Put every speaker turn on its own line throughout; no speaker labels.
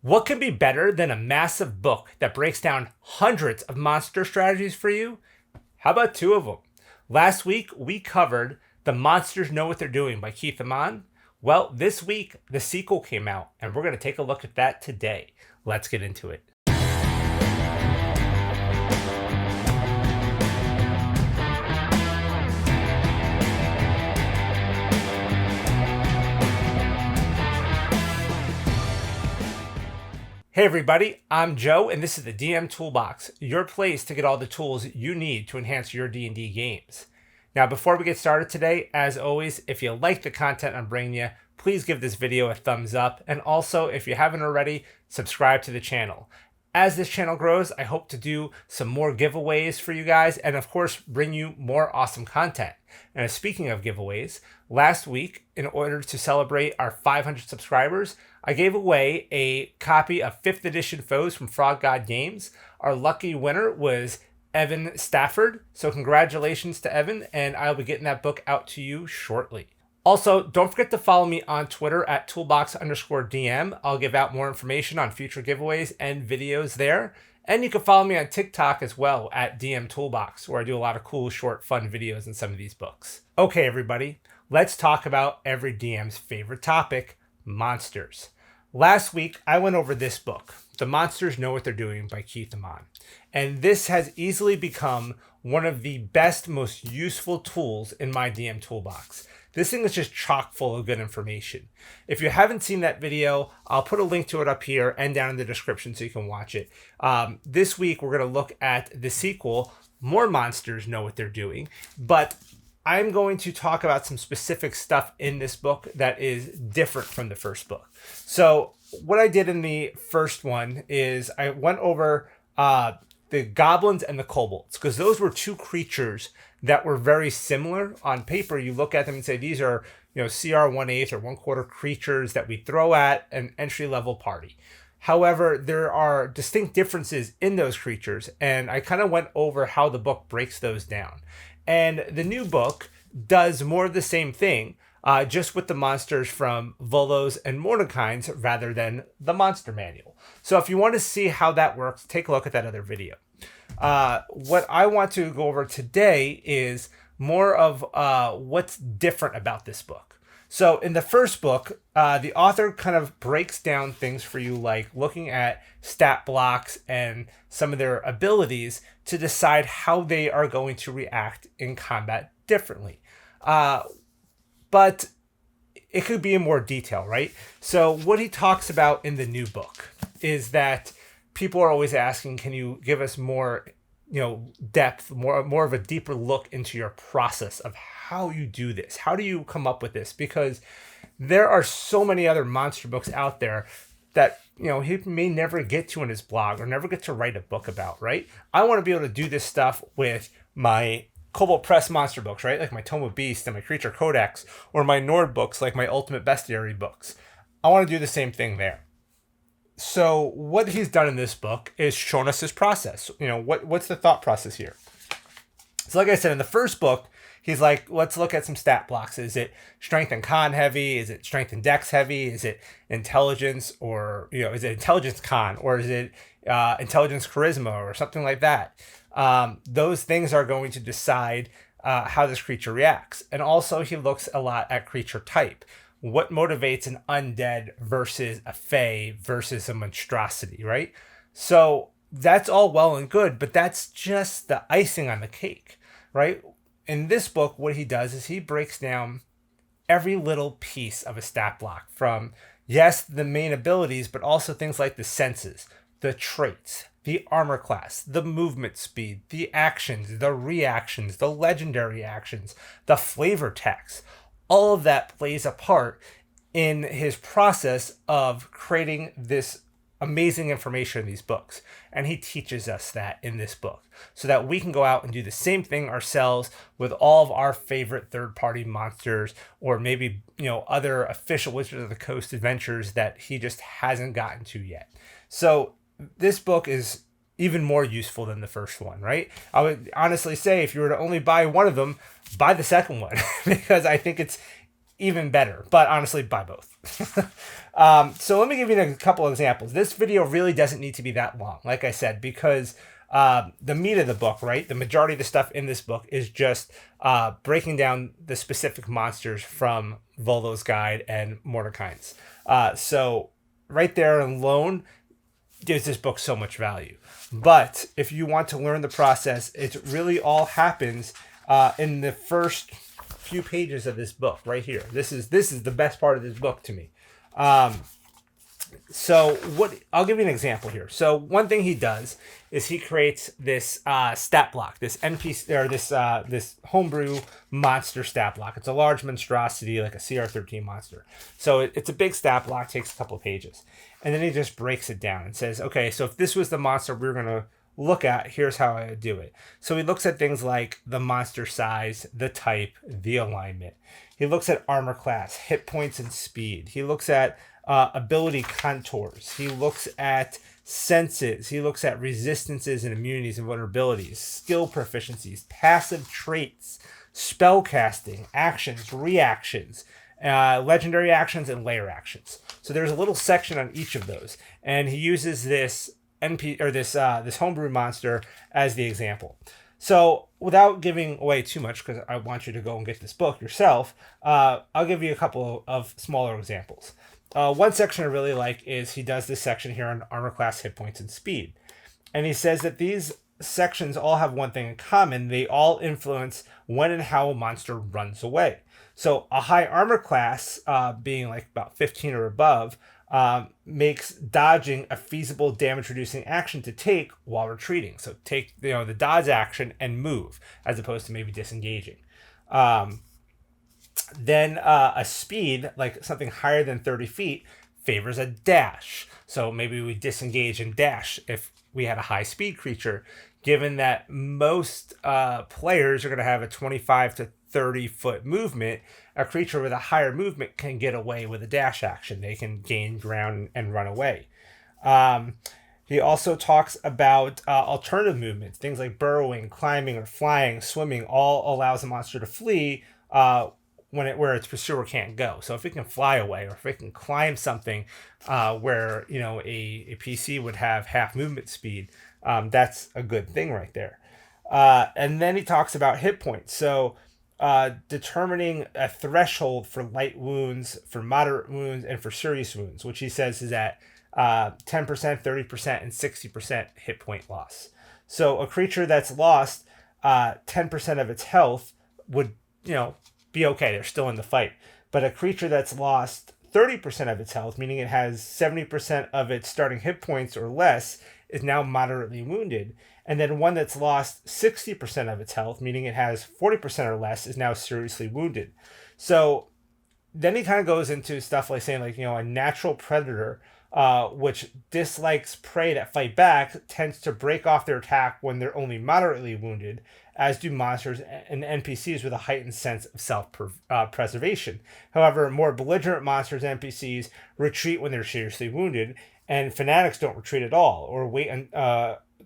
What can be better than a massive book that breaks down hundreds of monster strategies for you? How about two of them? Last week, we covered The Monsters Know What They're Doing by Keith Ammann. Well, this week, the sequel came out, and we're going to take a look at that today. Let's get into it. Hey everybody, I'm Joe, and this is the DM Toolbox, your place to get all the tools you need to enhance your D&D games. Now, before we get started today, as always, if you like the content I'm bringing you, please give this video a thumbs up, and also, if you haven't already, subscribe to the channel. As this channel grows, I hope to do some more giveaways for you guys, and of course, bring you more awesome content. And speaking of giveaways, last week, in order to celebrate our 500 subscribers, I gave away a copy of 5th edition Foes from Frog God Games. Our lucky winner was Evan Stafford, so congratulations to Evan, and I'll be getting that book out to you shortly. Also, don't forget to follow me on Twitter at toolbox_DM. I'll give out more information on future giveaways and videos there. And you can follow me on TikTok as well at DM Toolbox, where I do a lot of cool, short, fun videos in some of these books. Okay, everybody, let's talk about every DM's favorite topic, monsters. Last week, I went over this book, The Monsters Know What They're Doing by Keith Ammann. And this has easily become one of the best, most useful tools in my DM toolbox. This thing is just chock full of good information. If you haven't seen that video, I'll put a link to it up here and down in the description so you can watch it. This week, we're going to look at the sequel, More Monsters Know What They're Doing, but I'm going to talk about some specific stuff in this book that is different from the first book. So what I did in the first one is I went over the goblins and the kobolds, because those were two creatures that were very similar. On paper, you look at them and say, these are, CR 1/8 or 1/4 creatures that we throw at an entry-level party. However, there are distinct differences in those creatures, and I kind of went over how the book breaks those down. And the new book does more of the same thing, just with the monsters from Volo's and Mordenkainen's rather than the monster manual. So if you want to see how that works, take a look at that other video. What I want to go over today is more of what's different about this book. So in the first book, the author kind of breaks down things for you, like looking at stat blocks and some of their abilities to decide how they are going to react in combat differently. But it could be in more detail, right? So what he talks about in the new book is that people are always asking, can you give us more, depth, more of a deeper look into your process of how you do this? How do you come up with this? Because there are so many other monster books out there that, he may never get to in his blog or never get to write a book about, right? I want to be able to do this stuff with my Cobalt Press monster books, right? Like my Tome Beast and my Creature Codex, or my Nord books, like my Ultimate Bestiary books. I want to do the same thing there. So what he's done in this book is shown us his process. What's the thought process here? So like I said, in the first book, he's like, let's look at some stat blocks. Is it strength and con heavy? Is it strength and dex heavy? Is it intelligence, or, is it intelligence con, or is it intelligence charisma or something like that? Those things are going to decide how this creature reacts. And also he looks a lot at creature type. What motivates an undead versus a fae versus a monstrosity, right? So that's all well and good, but that's just the icing on the cake, right? In this book, what he does is he breaks down every little piece of a stat block, from, yes, the main abilities, but also things like the senses, the traits, the armor class, the movement speed, the actions, the reactions, the legendary actions, the flavor text. All of that plays a part in his process of creating this amazing information in these books. And he teaches us that in this book, so that we can go out and do the same thing ourselves with all of our favorite third-party monsters, or maybe, other official Wizards of the Coast adventures that he just hasn't gotten to yet. So this book is even more useful than the first one, right? I would honestly say, if you were to only buy one of them, buy the second one, because I think it's even better. But honestly, buy both. So let me give you a couple examples. This video really doesn't need to be that long, like I said, because the meat of the book, right? The majority of the stuff in this book is just breaking down the specific monsters from Volo's guide and Mordenkainen's. So right there alone gives this book so much value. But if you want to learn the process, it really all happens in the first few pages of this book right here. This is the best part of this book to me. So I'll give you an example here. So one thing he does is he creates this stat block, this NPC or this homebrew monster stat block. It's a large monstrosity, like a CR13 monster. So it's a big stat block, takes a couple of pages, and then he just breaks it down and says, okay, so if this was the monster we were gonna look at, here's how I would do it. So he looks at things like the monster size, the type, the alignment. He looks at armor class, hit points, and speed. He looks at ability contours. He looks at senses. He looks at resistances and immunities and vulnerabilities, skill proficiencies, passive traits, spell casting, actions, reactions, legendary actions, and layer actions. So there's a little section on each of those, and he uses this this homebrew monster as the example. So without giving away too much, because I want you to go and get this book yourself, I'll give you a couple of smaller examples. One section I really like is he does this section here on armor class, hit points, and speed. And he says that these sections all have one thing in common. They all influence when and how a monster runs away. So a high armor class, being like about 15 or above, makes dodging a feasible damage-reducing action to take while retreating. So take the dodge action and move, as opposed to maybe disengaging. Then a speed, like something higher than 30 feet, favors a dash. So maybe we disengage and dash if we had a high speed creature, given that most players are going to have a 25 to 30 foot movement. A creature with a higher movement can get away with a dash action. They can gain ground and run away. He also talks about alternative movements, things like burrowing, climbing, or flying, swimming, all allows a monster to flee where its pursuer can't go. So if it can fly away, or if it can climb something where a PC would have half movement speed, that's a good thing right there. And then he talks about hit points. So determining a threshold for light wounds, for moderate wounds, and for serious wounds, which he says is at 10%, 30%, and 60% hit point loss. So a creature that's lost 10% of its health would be okay. They're still in the fight. But a creature that's lost 30% of its health, meaning it has 70% of its starting hit points or less, is now moderately wounded. And then one that's lost 60% of its health, meaning it has 40% or less, is now seriously wounded. So then he kind of goes into stuff like saying, like, a natural predator, which dislikes prey that fight back, tends to break off their attack when they're only moderately wounded, as do monsters and NPCs with a heightened sense of self-preservation. However, more belligerent monsters and NPCs retreat when they're seriously wounded, and fanatics don't retreat at all, or wait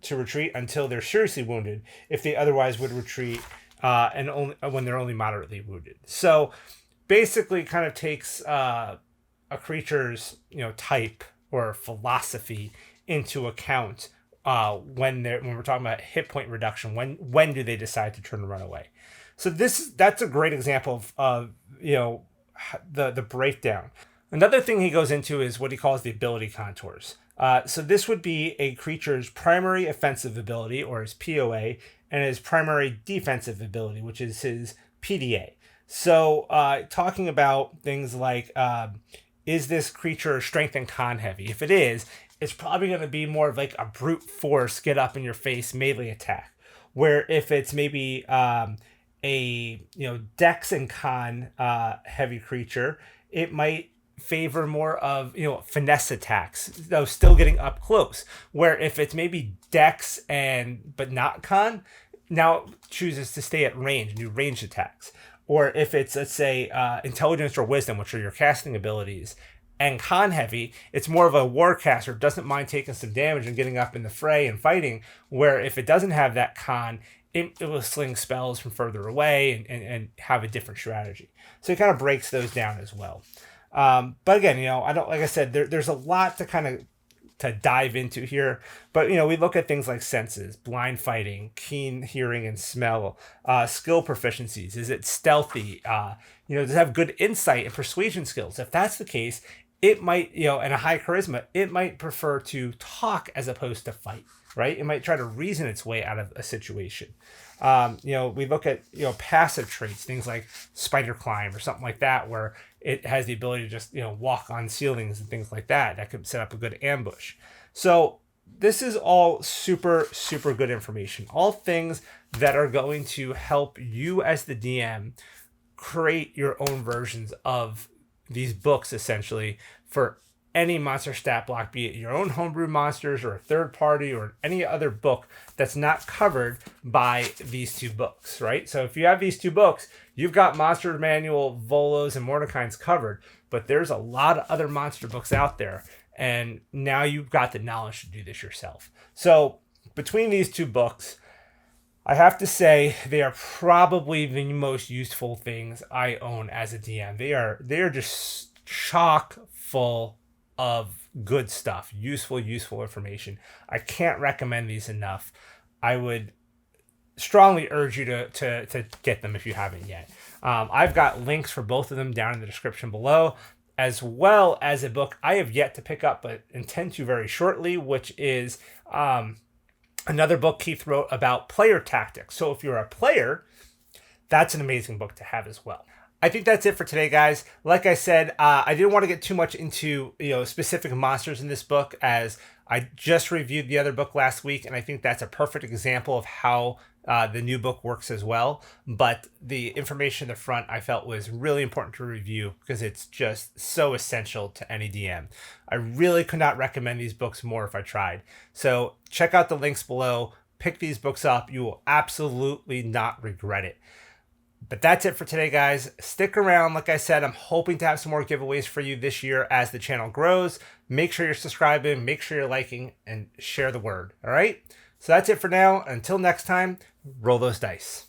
to retreat until they're seriously wounded, if they otherwise would retreat and only when they're only moderately wounded. So basically kind of takes a creature's type or philosophy into account when we're talking about hit point reduction. When do they decide to turn and run away? So that's a great example of the breakdown. Another thing he goes into is what he calls the ability contours. So this would be a creature's primary offensive ability, or his POA, and his primary defensive ability, which is his PDA. So talking about things like, is this creature strength and con heavy? If it is, it's probably going to be more of like a brute force, get up in your face melee attack. Where if it's maybe a dex and con heavy creature, it might favor more of finesse attacks, though still getting up close. Where if it's maybe dex but not con, now chooses to stay at range and do ranged attacks. Or if it's, let's say, intelligence or wisdom, which are your casting abilities, and con heavy, it's more of a war caster, doesn't mind taking some damage and getting up in the fray and fighting. Where if it doesn't have that con, it will sling spells from further away and have a different strategy. So it kind of breaks those down as well. But again, I don't, like I said, there's a lot to kind of to dive into here, but we look at things like senses, blind fighting, keen hearing and smell, skill proficiencies. Is it stealthy? Does it have good insight and persuasion skills? If that's the case, it might, and a high charisma, it might prefer to talk as opposed to fight, right? It might try to reason its way out of a situation. We look at, passive traits, things like spider climb or something like that, where it has the ability to just, walk on ceilings and things like that. That could set up a good ambush. So this is all super, super good information. All things that are going to help you as the DM create your own versions of these books, essentially, for any monster stat block, be it your own homebrew monsters or a third party or any other book that's not covered by these two books, right? So if you have these two books, you've got Monster Manual, Volos, and Mordenkainen's covered, but there's a lot of other monster books out there, and now you've got the knowledge to do this yourself. So between these two books, I have to say they are probably the most useful things I own as a DM. They are just chock full of good stuff, useful information. I can't recommend these enough. I would strongly urge you to get them if you haven't yet. I've got links for both of them down in the description below, as well as a book I have yet to pick up but intend to very shortly, which is another book Keith wrote about player tactics. So if you're a player, that's an amazing book to have as well. I think that's it for today, guys. Like I said, I didn't want to get too much into specific monsters in this book, as I just reviewed the other book last week, and I think that's a perfect example of how the new book works as well. But the information in the front I felt was really important to review because it's just so essential to any DM. I really could not recommend these books more if I tried. So check out the links below. Pick these books up. You will absolutely not regret it. But that's it for today, guys. Stick around. Like I said, I'm hoping to have some more giveaways for you this year as the channel grows. Make sure you're subscribing, make sure you're liking, and share the word. All right? So that's it for now. Until next time, roll those dice.